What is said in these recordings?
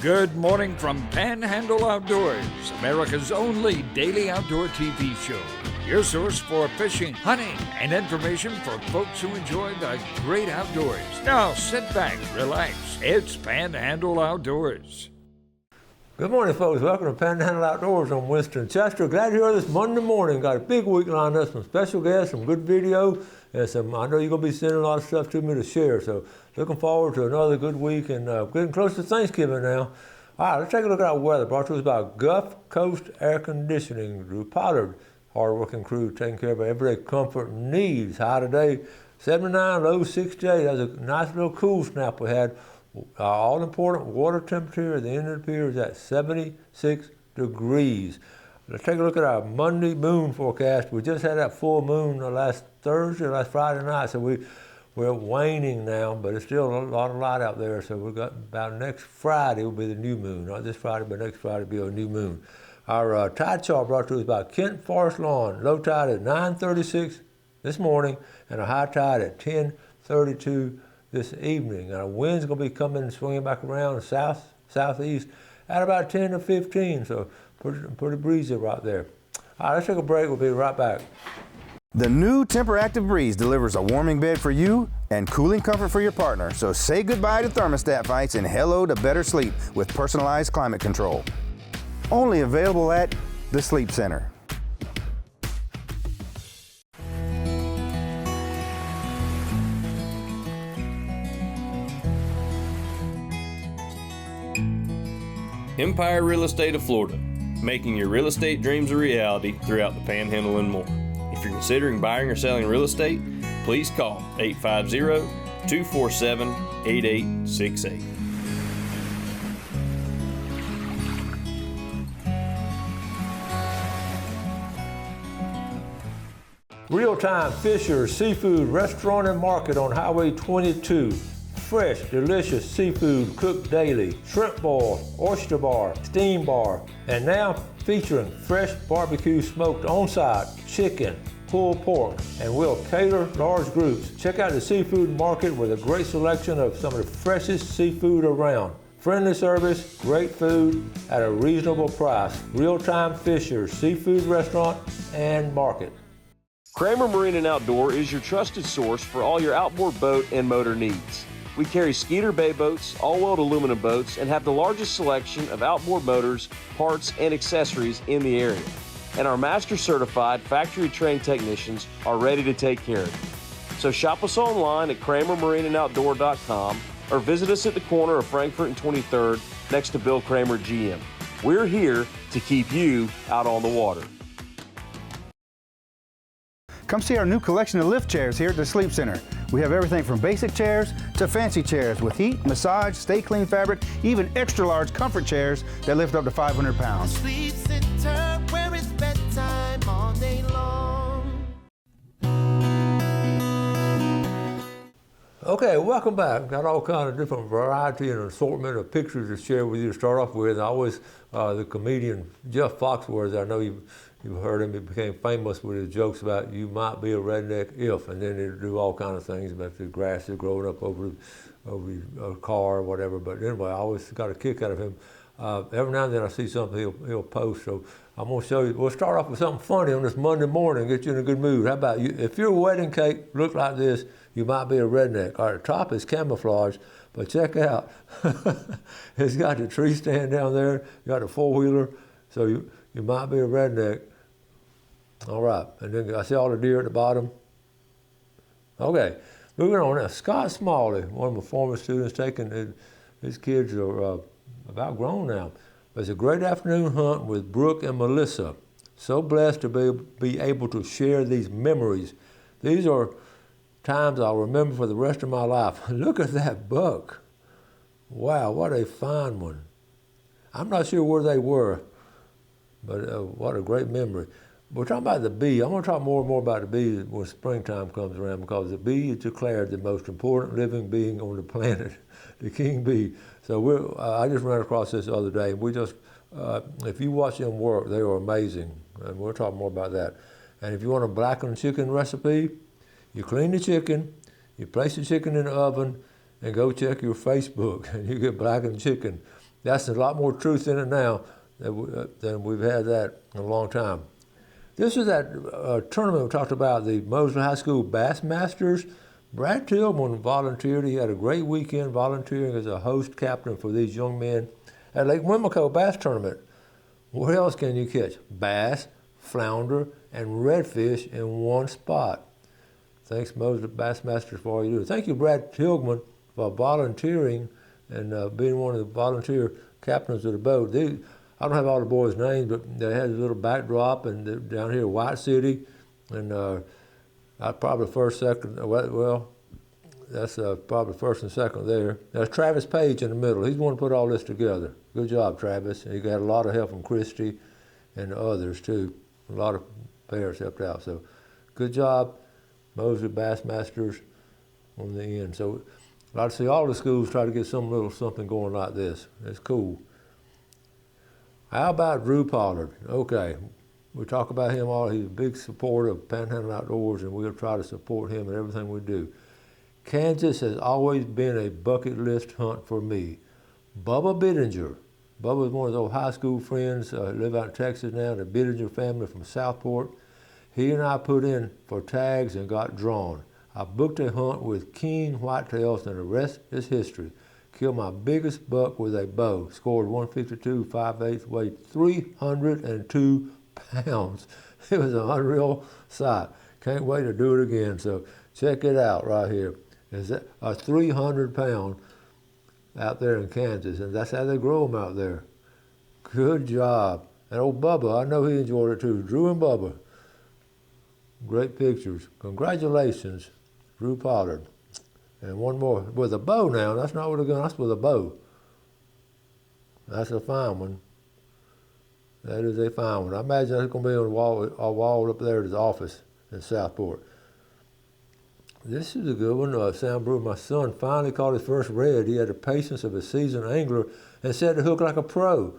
Good morning from Panhandle Outdoors, America's only daily outdoor TV show. Your source for fishing, hunting, and information for folks who enjoy the great outdoors. Now sit back, relax. It's Panhandle Outdoors. Good morning, folks. Welcome to Panhandle Outdoors. I'm Winston Chester. Glad you're here this Monday morning. Got a big week lined up, some special guests, some good video, and I know you're going to be sending a lot of stuff to me to share. So looking forward to another good week and getting close to Thanksgiving now. All right, let's take a look at our weather. Brought to us by Gulf Coast Air Conditioning. Drew Pollard, hard-working crew, taking care of our everyday comfort needs. High today, 79, low 68. That's a nice little cool snap we had. All-important water temperature at the end of the period is at 76 degrees. Let's take a look at our Monday moon forecast. We just had that full moon last Friday night, so we're waning now, but it's still a lot of light out there. So we've got about next Friday will be the new moon. Not this Friday, but next Friday will be a new moon. Our tide chart brought to us by Kent Forest Lawn. Low tide at 9:36 this morning, and a high tide at 10:32 this evening. Our wind's going to be coming and swinging back around southeast at about 10 to 15, so pretty breezy right there. All right, let's take a break. We'll be right back. The new Temper-Active Breeze delivers a warming bed for you and cooling comfort for your partner. So say goodbye to thermostat fights and hello to better sleep with personalized climate control. Only available at the Sleep Center. Empire Real Estate of Florida, making your real estate dreams a reality throughout the Panhandle and more. If you're considering buying or selling real estate, please call 850-247-8868. Real-time Fisher's Seafood Restaurant and Market on Highway 22. Fresh, delicious seafood cooked daily, shrimp boil, oyster bar, steam bar, and now featuring fresh barbecue smoked on-site chicken, pulled pork, and we'll cater large groups. Check out the Seafood Market with a great selection of some of the freshest seafood around. Friendly service, great food at a reasonable price. Real-time Fisher's Seafood Restaurant and Market. Kramer Marine and Outdoor is your trusted source for all your outboard boat and motor needs. We carry Skeeter Bay boats, all-wheeled aluminum boats, and have the largest selection of outboard motors, parts, and accessories in the area. And our master-certified, factory-trained technicians are ready to take care of you. So shop us online at KramerMarineandOutdoor.com or visit us at the corner of Frankfurt and 23rd next to Bill Kramer GM. We're here to keep you out on the water. Come see our new collection of lift chairs here at the Sleep Center. We have everything from basic chairs to fancy chairs with heat, massage, stay clean fabric, even extra large comfort chairs that lift up to 500 pounds. Sleep Center, where it's bedtime all day long. Okay, welcome back. Got all kind of different variety and assortment of pictures to share with you to start off with. I always, the comedian Jeff Foxworthy, I know you've heard him. He became famous with his jokes about you might be a redneck if, and then he'd do all kinds of things about the grass is growing up over a car or whatever. But anyway, I always got a kick out of him. Every now and then I see something he'll post. So I'm going to show you. We'll start off with something funny on this Monday morning, get you in a good mood. How about you? If your wedding cake looked like this, you might be a redneck. All right, the top is camouflage, but check out. It's got the tree stand down there, got a four-wheeler, so you might be a redneck. All right, and then I see all the deer at the bottom. Okay, moving on now. Scott Smalley, one of my former students, his kids are about grown now. It's a great afternoon hunt with Brooke and Melissa. So blessed to be able to share these memories. These are times I'll remember for the rest of my life. Look at that buck. Wow, what a fine one. I'm not sure where they were, but what a great memory. We're talking about the bee. I'm going to talk more and more about the bee when springtime comes around, because the bee is declared the most important living being on the planet, the king bee. So I just ran across this the other day. We just, if you watch them work, they are amazing, and we'll talk more about that. And if you want a blackened chicken recipe, you clean the chicken, you place the chicken in the oven, and go check your Facebook, and you get blackened chicken. That's a lot more truth in it now than we've had that in a long time. This is that tournament we talked about, the Mosley High School Bass Masters. Brad Tillman volunteered. He had a great weekend volunteering as a host captain for these young men at Lake Wimico Bass Tournament. What else can you catch? Bass, flounder, and redfish in one spot. Thanks, Mosley Bass Masters, for all you do. Thank you, Brad Tillman, for volunteering and being one of the volunteer captains of the boat. I don't have all the boys' names, but they had a little backdrop, and they're down here in White City, and I probably first, second, well, that's probably first and second there. There's Travis Page in the middle. He's the one who put all this together. Good job, Travis. And he got a lot of help from Christy and others, too. A lot of players helped out. So good job, Mosley Bass Masters on the end. So I'd like to see all the schools try to get some little something going like this. It's cool. How about Drew Pollard? Okay. We talk about him all. He's a big supporter of Panhandle Outdoors, and we'll try to support him in everything we do. Kansas has always been a bucket list hunt for me. Bubba Bittinger. Bubba's one of those high school friends, live out in Texas now, the Bittinger family from Southport. He and I put in for tags and got drawn. I booked a hunt with king whitetails, and the rest is history. Killed my biggest buck with a bow. Scored 152 5/8, weighed 302 pounds. It was an unreal sight. Can't wait to do it again. So check it out right here. Is that a 300-pound out there in Kansas, and that's how they grow them out there. Good job. And old Bubba, I know he enjoyed it too. Drew and Bubba. Great pictures. Congratulations, Drew Pollard. And one more with a bow now. That's not with a gun. That's with a bow. That's a fine one. That is a fine one. I imagine that's going to be on a wall up there at his office in Southport. This is a good one. Sam Brewer, my son, finally caught his first red. He had the patience of a seasoned angler and set the hook like a pro.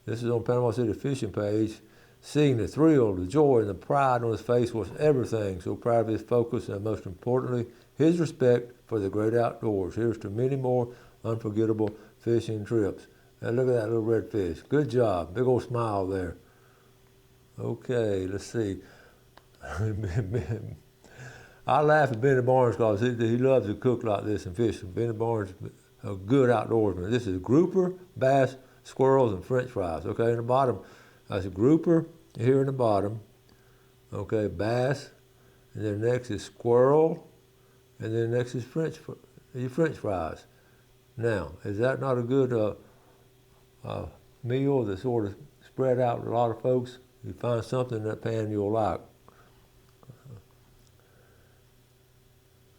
This is on Panama City Fishing page. Seeing the thrill, the joy, and the pride on his face was everything. So proud of his focus and, most importantly, his respect for the great outdoors. Here's to many more unforgettable fishing trips. And look at that little red fish. Good job. Big old smile there. Okay, let's see. I laugh at Benny Barnes because he loves to cook like this and fish. Benny Barnes, a good outdoorsman. This is grouper, bass, squirrels, and French fries. Okay, in the bottom, that's a grouper here in the bottom. Okay, bass, and then next is squirrel, and then next is French fries. Now, is that not a good meal that sort of spread out with a lot of folks? You find something in that pan you'll like.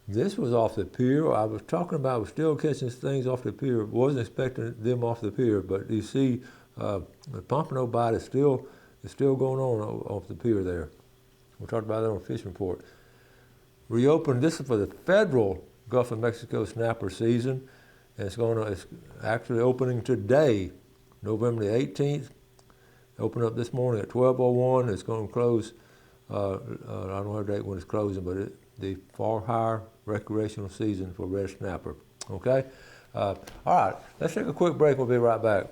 This was off the pier. I was talking about, we're still catching things off the pier. Wasn't expecting them off the pier, but you see the pompano bite is still going on off the pier there. We talked about that on Fish Report. Reopened, this is for the federal Gulf of Mexico snapper season. And it's actually opening today, November the 18th. Opened up this morning at 12:01. It's going to close, I don't know the date when it's closing, but the far higher recreational season for red snapper. Okay? All right, let's take a quick break. We'll be right back.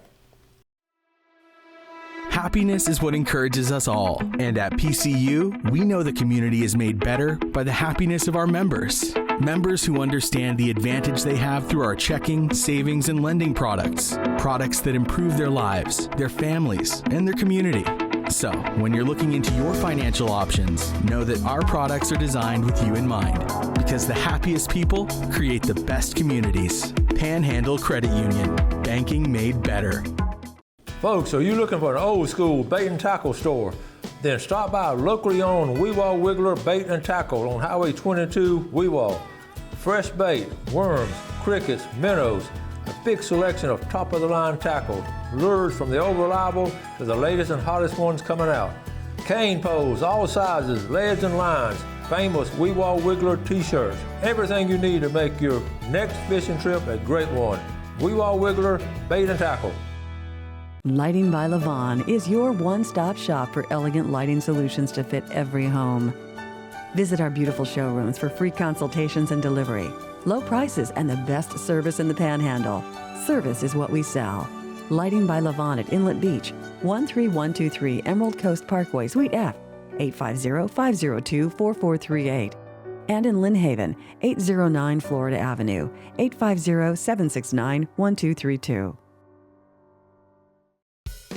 Happiness is what encourages us all. And at PCU, we know the community is made better by the happiness of our members. Members who understand the advantage they have through our checking, savings, and lending products. Products that improve their lives, their families, and their community. So, when you're looking into your financial options, know that our products are designed with you in mind. Because the happiest people create the best communities. Panhandle Credit Union. Banking made better. Folks, are you looking for an old school bait and tackle store? Then stop by locally owned Weewah Wiggler Bait and Tackle on Highway 22, Weewah. Fresh bait, worms, crickets, minnows, a big selection of top-of-the-line tackle, lures from the old reliable to the latest and hottest ones coming out. Cane poles, all sizes, leads and lines, famous Weewah Wiggler t-shirts, everything you need to make your next fishing trip a great one. Weewah Wiggler Bait and Tackle. Lighting by Levon is your one-stop shop for elegant lighting solutions to fit every home. Visit our beautiful showrooms for free consultations and delivery. Low prices and the best service in the Panhandle. Service is what we sell. Lighting by Levon at Inlet Beach, 13123 Emerald Coast Parkway, Suite F, 850-502-4438. And in Lynn Haven, 809 Florida Avenue, 850-769-1232.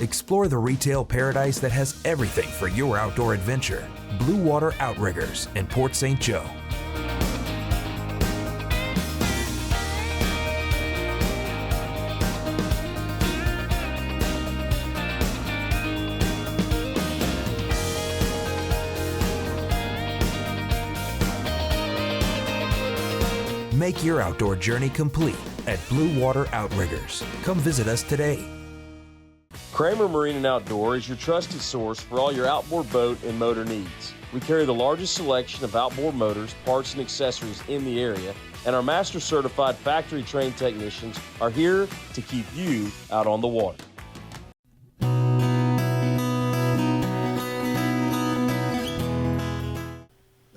Explore the retail paradise that has everything for your outdoor adventure. Blue Water Outriggers in Port St. Joe. Make your outdoor journey complete at Blue Water Outriggers. Come visit us today. Kramer Marine and Outdoor is your trusted source for all your outboard boat and motor needs. We carry the largest selection of outboard motors, parts, and accessories in the area, and our master certified factory trained technicians are here to keep you out on the water.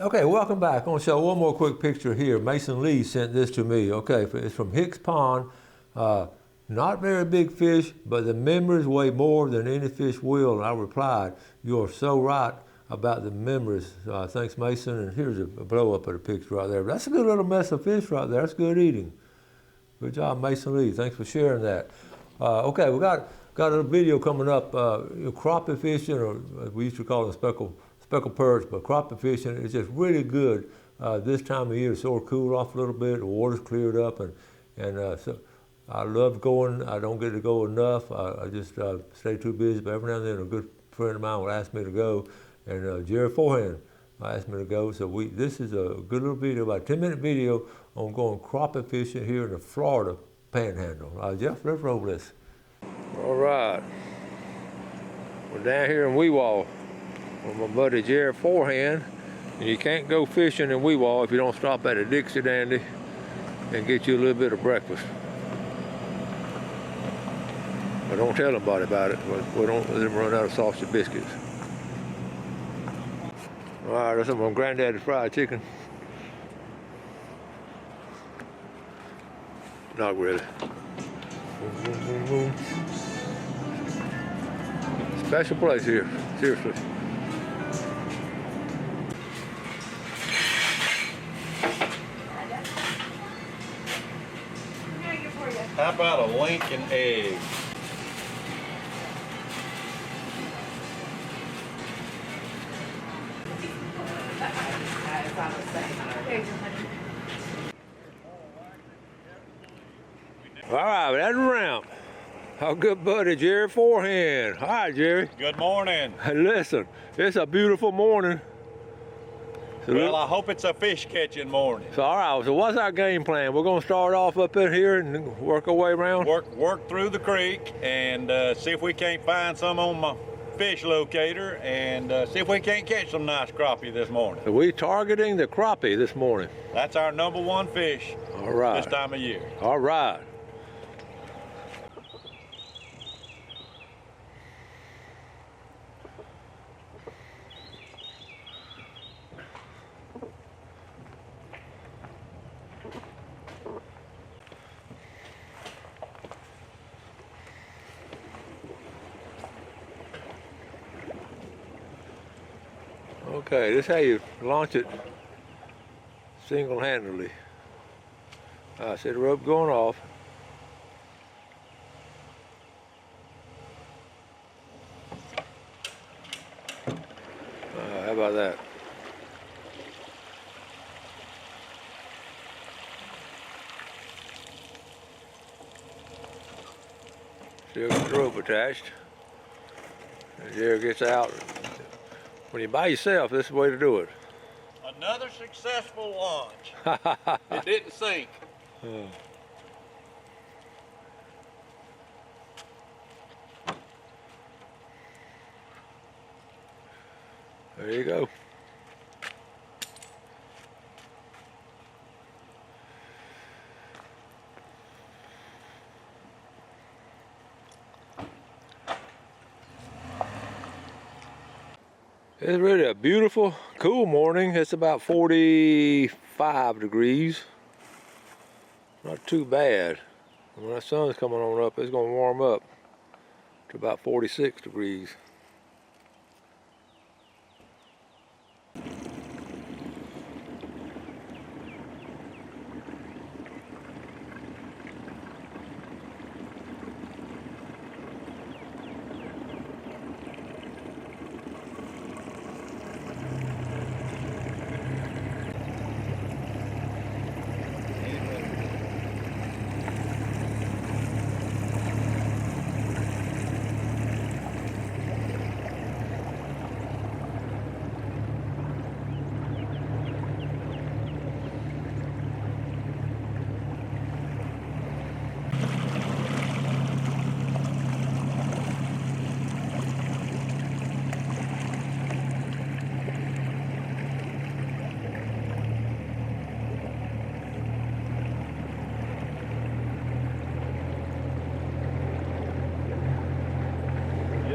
Okay, welcome back. I'm going to show one more quick picture here. Mason Lee sent this to me. Okay, it's from Hicks Pond. Not very big fish, but the memories weigh more than any fish will. And I replied, you are so right about the memories. Thanks, Mason. And here's a blow up of the picture right there. That's a good little mess of fish right there. That's good eating. Good job, Mason Lee. Thanks for sharing that. Okay, we got a video coming up. Crappie fishing, or we used to call them speckled perch, but crappie fishing is just really good this time of year. It's sort of cooled off a little bit. The water's cleared up, and so I love going. I don't get to go enough. I just stay too busy. But every now and then, a good friend of mine will ask me to go, and Jerry Forehand asked me to go. So this is a good little video, about a 10-minute video on going crappie fishing here in the Florida Panhandle. Jeff, let's roll this. All right, we're down here in Weewall with my buddy Jerry Forehand, and you can't go fishing in Weewall if you don't stop at a Dixie Dandy and get you a little bit of breakfast. But don't tell nobody about it. We don't let them run out of sausage biscuits. All right, that's some of Granddaddy's fried chicken. Not really. Boom, boom, boom, boom. Special place here, seriously. How about a Lincoln egg? All right, that's a round. Our good buddy Jerry Forehand. Hi, Jerry. Good morning. Hey, listen, it's a beautiful morning. So Well, I hope it's a fish catching morning. all right, so what's our game plan? We're going to start off up in here and work our way around? Work through the creek and see if we can't find some on my fish locator and see if we can't catch some nice crappie this morning. So we targeting the crappie this morning. That's our #1 fish All right. this time of year. All right. Okay, this is how you launch it single-handedly. I see the rope going off. How about that? Still got the rope attached. And Jerry gets out. When you're by yourself, this is the way to do it. Another successful launch. It didn't sink. There you go. It's really a beautiful, cool morning. It's about 45 degrees. Not too bad. When the sun's coming on up, it's gonna warm up. to about 46 degrees.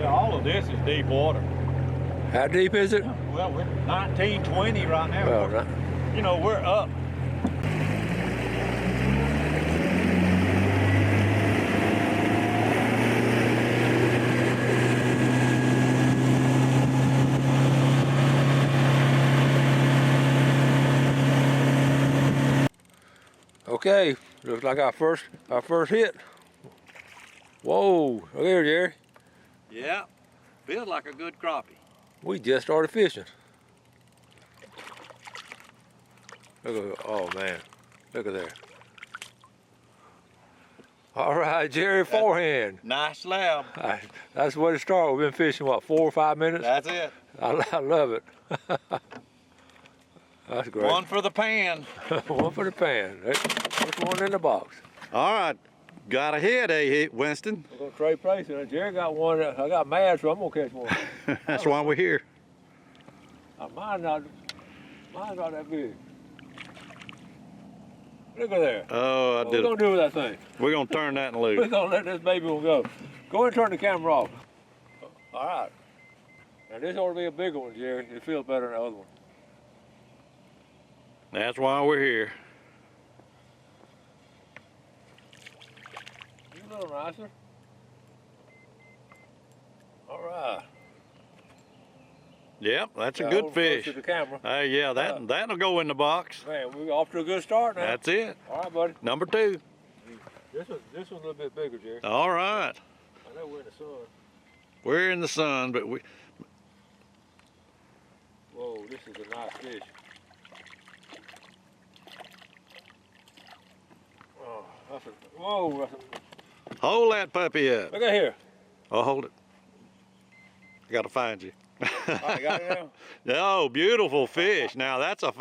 All of this is deep water. How deep is it? Well, we're 19, 20 right now. Well, right. You know, we're up. Okay, looks like our first hit. Whoa, look here, Jerry. Yeah, feels like a good crappie. We just started fishing. Look at, oh man, look at there. All right, Jerry, forehand. Nice slab. That's the way to start. We've been fishing, what, 4 or 5 minutes? That's it. I love it. That's great. One for the pan. One for the pan. First one in the box. All right, got a hit, Winston? We're gonna trade places. Jerry got one. I got mad, so I'm gonna catch one. That's why we're here. Mine's not that big. Look at there. Oh, What we gonna do with that thing? We're gonna turn that and We're loose. gonna let this baby one go. Go ahead and turn the camera off. All right. Now this ought to be a bigger one, Jerry. It feels better than the other one. That's why we're here. You a little nicer. All right. Yep, that's a Got good hold close fish. to the camera. Yeah, that'll go in the box. Man, we're off to a good start now. That's it. All right, buddy. Number 2. This one's a little bit bigger, Jerry. All right. I know we're in the sun. We're in the sun, but we. Whoa, this is a nice fish. Oh, whoa, Hold that puppy up. look at here. I'll hold it. I gotta find you. All right, got it now? Oh, beautiful fish. Now that's a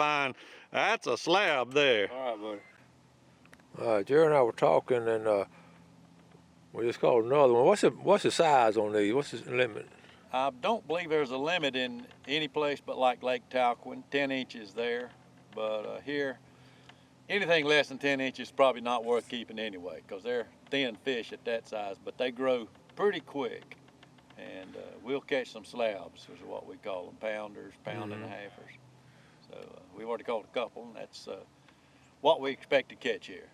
slab there. All right, buddy. Jerry and I were talking, and we just called another one. What's the size on these? What's the limit? I don't believe there's a limit in any place but like Lake Talquin, 10 inches there. But here, anything less than 10 inches is probably not worth keeping anyway, because they're thin fish at that size, but they grow pretty quick. And we'll catch some slabs, is what we call them, pounders, pound and a halfers. So we've already caught a couple, and that's what we expect to catch here.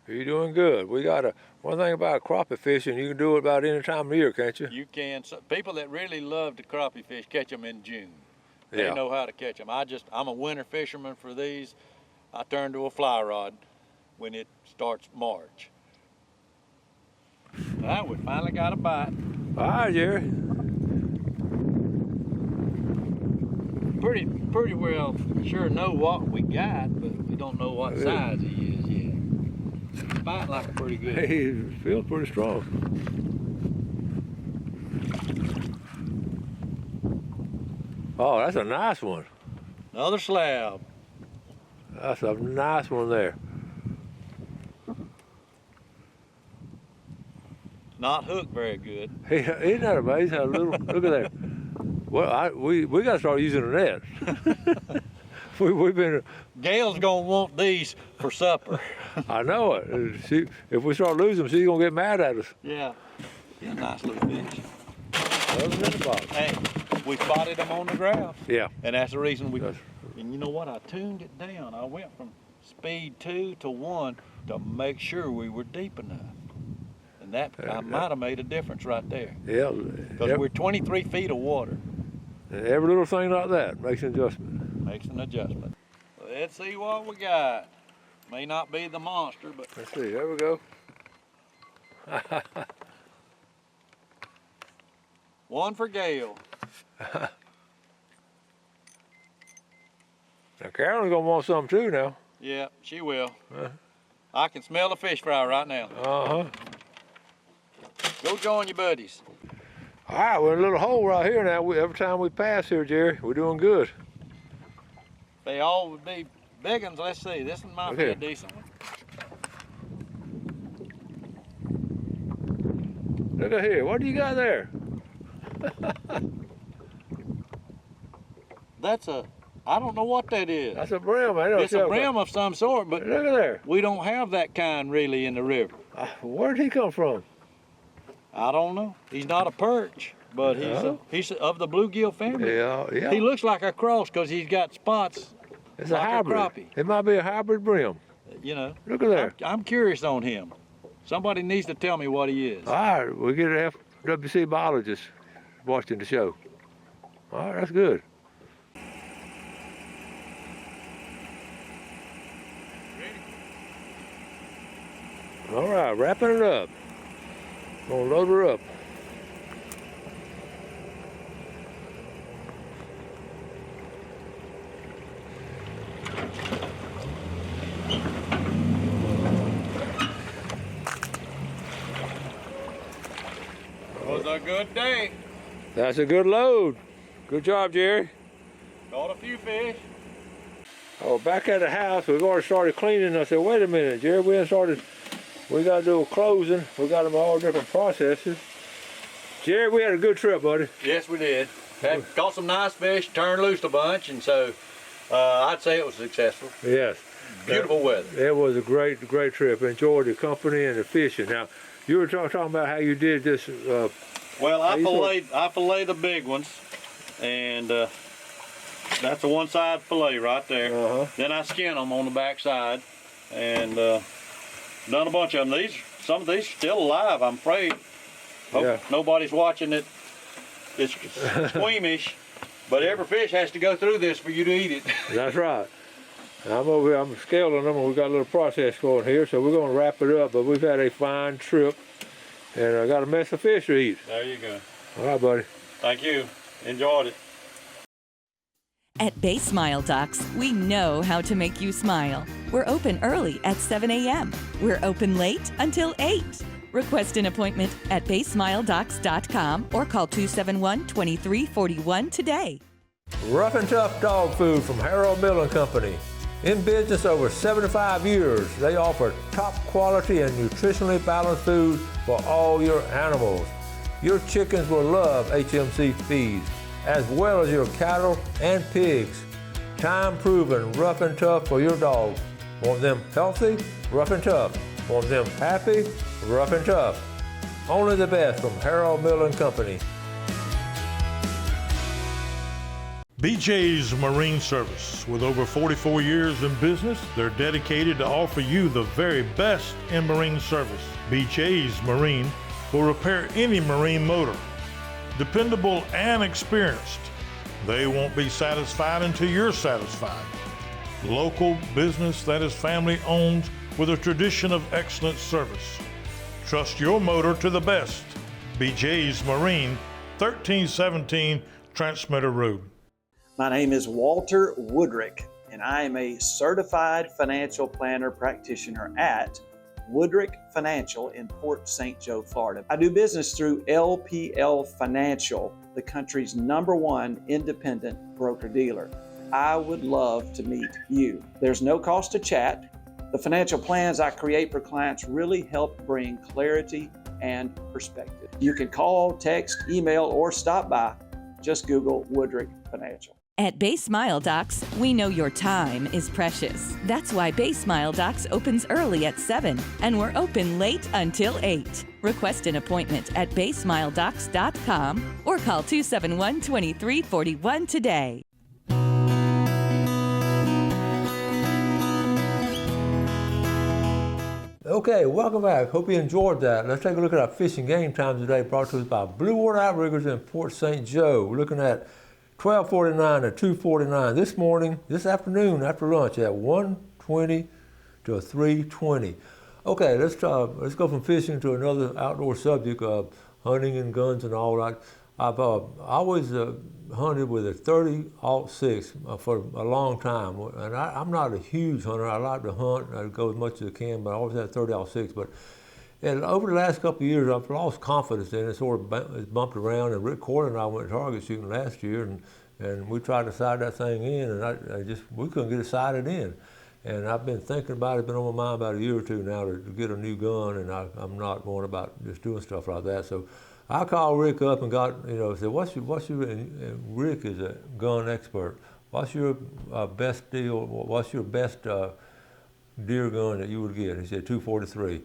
You're doing good. We got one thing about crappie fishing, you can do it about any time of year, can't you? You can. So people that really love to crappie fish catch them in June. They Yeah. know how to catch them. I'm a winter fisherman for these. I turn to a fly rod when it starts March. We finally got a bite. All right, Jerry. Pretty well sure know what we got, but we don't know what size he is yet. Bite like a pretty good. He feels pretty strong. Oh, that's a nice one. Another slab. That's a nice one there. Not hooked very good. Isn't that amazing? How little, look at that. Well, we got to start using a net. We've been. Gail's gonna want these for supper. I know it. If we start losing them, she's gonna get mad at us. Yeah. Yeah, nice little fish. Those are in the box. Hey, we spotted them on the graph. Yeah. And that's the reason we. And you know what? I tuned it down. I went from speed 2 to 1 to make sure we were deep enough. And that might have made a difference right there. Yeah. Because we're 23 feet of water. And every little thing like that makes an adjustment. Makes an adjustment. Let's see what we got. May not be the monster, but... Let's see, there we go. One for Gail. Now Carolyn's gonna want some too now. Yeah, she will. I can smell the fish fry right now. Go join your buddies. All right, we're in a little hole right here now. Every time we pass here, Jerry, we're doing good. They all would be big ones. Let's see. This one might be a decent one. Look at here. What do you got there? That's I don't know what that is. That's a brim. I know. It's a brim of some sort, but look at there. We don't have that kind really in the river. Where did he come from? I don't know. He's not a perch, but he's of the bluegill family. Yeah. He looks like a cross because he's got spots. It's like a hybrid. crappie. It might be a hybrid brim. You know. Look at there. I'm curious on him. Somebody needs to tell me what he is. All right, we get an FWC biologist watching the show. All right, that's good. All right, wrapping it up. Gonna load her up. Was a good day. That's a good load. Good job, Jerry. Caught a few fish. Oh, back at the house, we've already started cleaning. I said, wait a minute, Jerry, we got to do a closing. We got them all different processes. Jerry, we had a good trip, buddy. Yes, we did. Caught some nice fish, turned loose a bunch, and so I'd say it was successful. Yes. Beautiful weather. It was a great trip. Enjoyed the company and the fishing. Now, you were talking about how you did this. Well, I fillet the big ones, and that's a one-side fillet right there. Then I skin them on the back side, and done a bunch of them. Some of these are still alive, I'm afraid. Hope nobody's watching it. It's squeamish, but every fish has to go through this for you to eat it. That's right. I'm over here, I'm scaling them, and we got a little process going here, so we're going to wrap it up, but we've had a fine trip, and I got a mess of fish to eat. There you go. All right, buddy. Thank you. Enjoyed it. At Bay Smile Docks, we know how to make you smile. We're open early at 7 a.m. We're open late until 8. Request an appointment at baysmiledocks.com or call 271-2341 today. Rough and Tough Dog Food from Harold Millen Company. In business over 75 years, they offer top quality and nutritionally balanced food for all your animals. Your chickens will love HMC feed, as well as your cattle and pigs. Time proven rough and tough for your dog. Want them healthy? Rough and tough. Want them happy? Rough and tough. Only the best from Harold Millen Company. BJ's Marine Service. With over 44 years in business, they're dedicated to offer you the very best in marine service. BJ's Marine will repair any marine motor. Dependable and experienced. They won't be satisfied until you're satisfied. Local business that is family owned with a tradition of excellent service. Trust your motor to the best. BJ's Marine, 1317 Transmitter Road. My name is Walter Woodrick, and I am a certified financial planner practitioner at Woodrick Financial in Port St. Joe, Florida. I do business through LPL Financial, the country's #1 independent broker-dealer. I would love to meet you. There's no cost to chat. The financial plans I create for clients really help bring clarity and perspective. You can call, text, email, or stop by. Just Google Woodrick Financial. At Bay Smile Docks, we know your time is precious. That's why Bay Smile Docks opens early at 7 and we're open late until 8. Request an appointment at baysmiledocks.com or call 271-2341 today. Okay, welcome back. Hope you enjoyed that. Let's take a look at our fishing game times today, brought to us by Blue Water Outriggers in Port St. Joe. We're looking at 12:49 to 2:49 this afternoon after lunch at 1:20 to 3:20. Okay, let's go from fishing to another outdoor subject, hunting and guns and all that. I've always hunted with a 30-06 for a long time, and I'm not a huge hunter. I like to hunt. I go as much as I can, but I always had 30-06. But over the last couple of years, I've lost confidence in it. Sort of bumped around. And Rick Corley and I went target shooting last year, and we tried to sight that thing in, and we couldn't get it sighted in. And I've been thinking about it, been on my mind about a year or two now to get a new gun, and I'm not going about just doing stuff like that. So I called Rick up and said, what's your, and Rick is a gun expert. What's your best deal? What's your best deer gun that you would get? He said 243.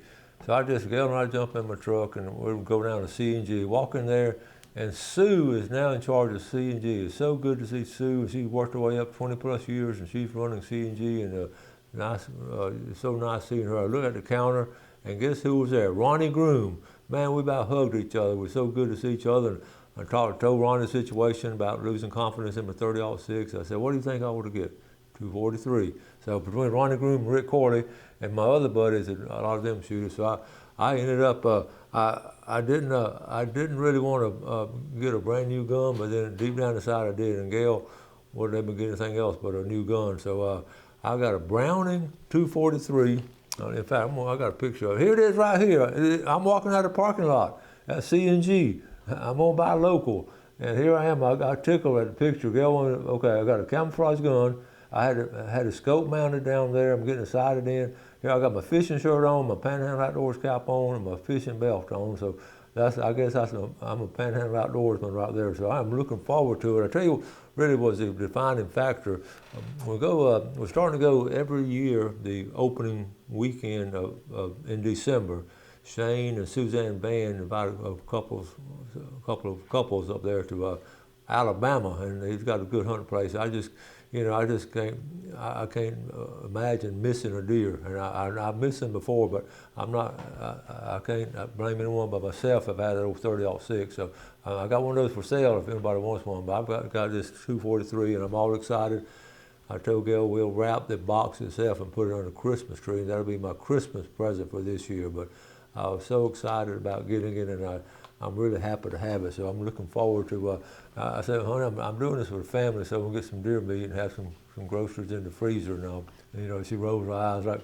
So I just go and I jump in my truck and we would go down to C&G, walk in there, and Sue is now in charge of C&G. It's so good to see Sue. She's worked her way up 20 plus years and she's running C&G, and it's so nice seeing her. I look at the counter and guess who was there? Ronnie Groom. Man, we about hugged each other. It was so good to see each other. And I told Ronnie the situation about losing confidence in my 30-06. I said, what do you think I ought to get? 243. So between Ronnie Groom and Rick Corley and my other buddies, a lot of them shooters. So I ended up, I didn't really want to get a brand new gun, but then deep down inside I did. And Gail wouldn't let me get anything else but a new gun. So I got a Browning 243. In fact, I got a picture of it. Here it is right here. I'm walking out of the parking lot at C&G. I'm on Buy Local. And here I am. I got tickled at the picture. Okay, I got a camouflage gun. I had a scope mounted down there. I'm getting it sighted in. Here I got my fishing shirt on, my Panhandle Outdoors cap on, and my fishing belt on. So I guess I'm a Panhandle Outdoorsman right there. So I'm looking forward to it. I tell you what really was the defining factor. We're starting to go every year the opening weekend in December. Shane and Suzanne Band invited a couple of couples up there to Alabama, and he's got a good hunting place. I can't imagine missing a deer, and I've missed them before, but I can't blame anyone but myself if I had that old 30-06. So I got one of those for sale if anybody wants one, but I've got this 243, and I'm all excited. I told Gail we'll wrap the box itself and put it on a Christmas tree, and that'll be my Christmas present for this year. But I was so excited about getting it, and I'm really happy to have it. So I'm looking forward to. I said, honey, I'm doing this with the family, so we'll get some deer meat and have some groceries in the freezer now. And, she rolls her eyes like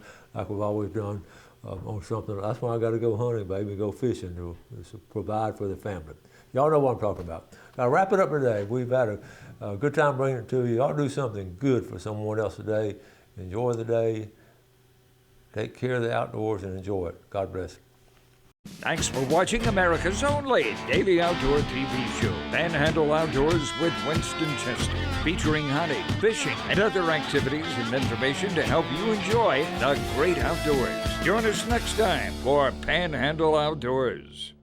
we've always done on something. That's why I got to go hunting, baby, go fishing to provide for the family. Y'all know what I'm talking about. Now wrap it up today. We've had a good time bringing it to you. Y'all do something good for someone else today. Enjoy the day. Take care of the outdoors and enjoy it. God bless. Thanks for watching America's only daily outdoor TV show, Panhandle Outdoors with Winston Chester, featuring hunting, fishing, and other activities and information to help you enjoy the great outdoors. Join us next time for Panhandle Outdoors.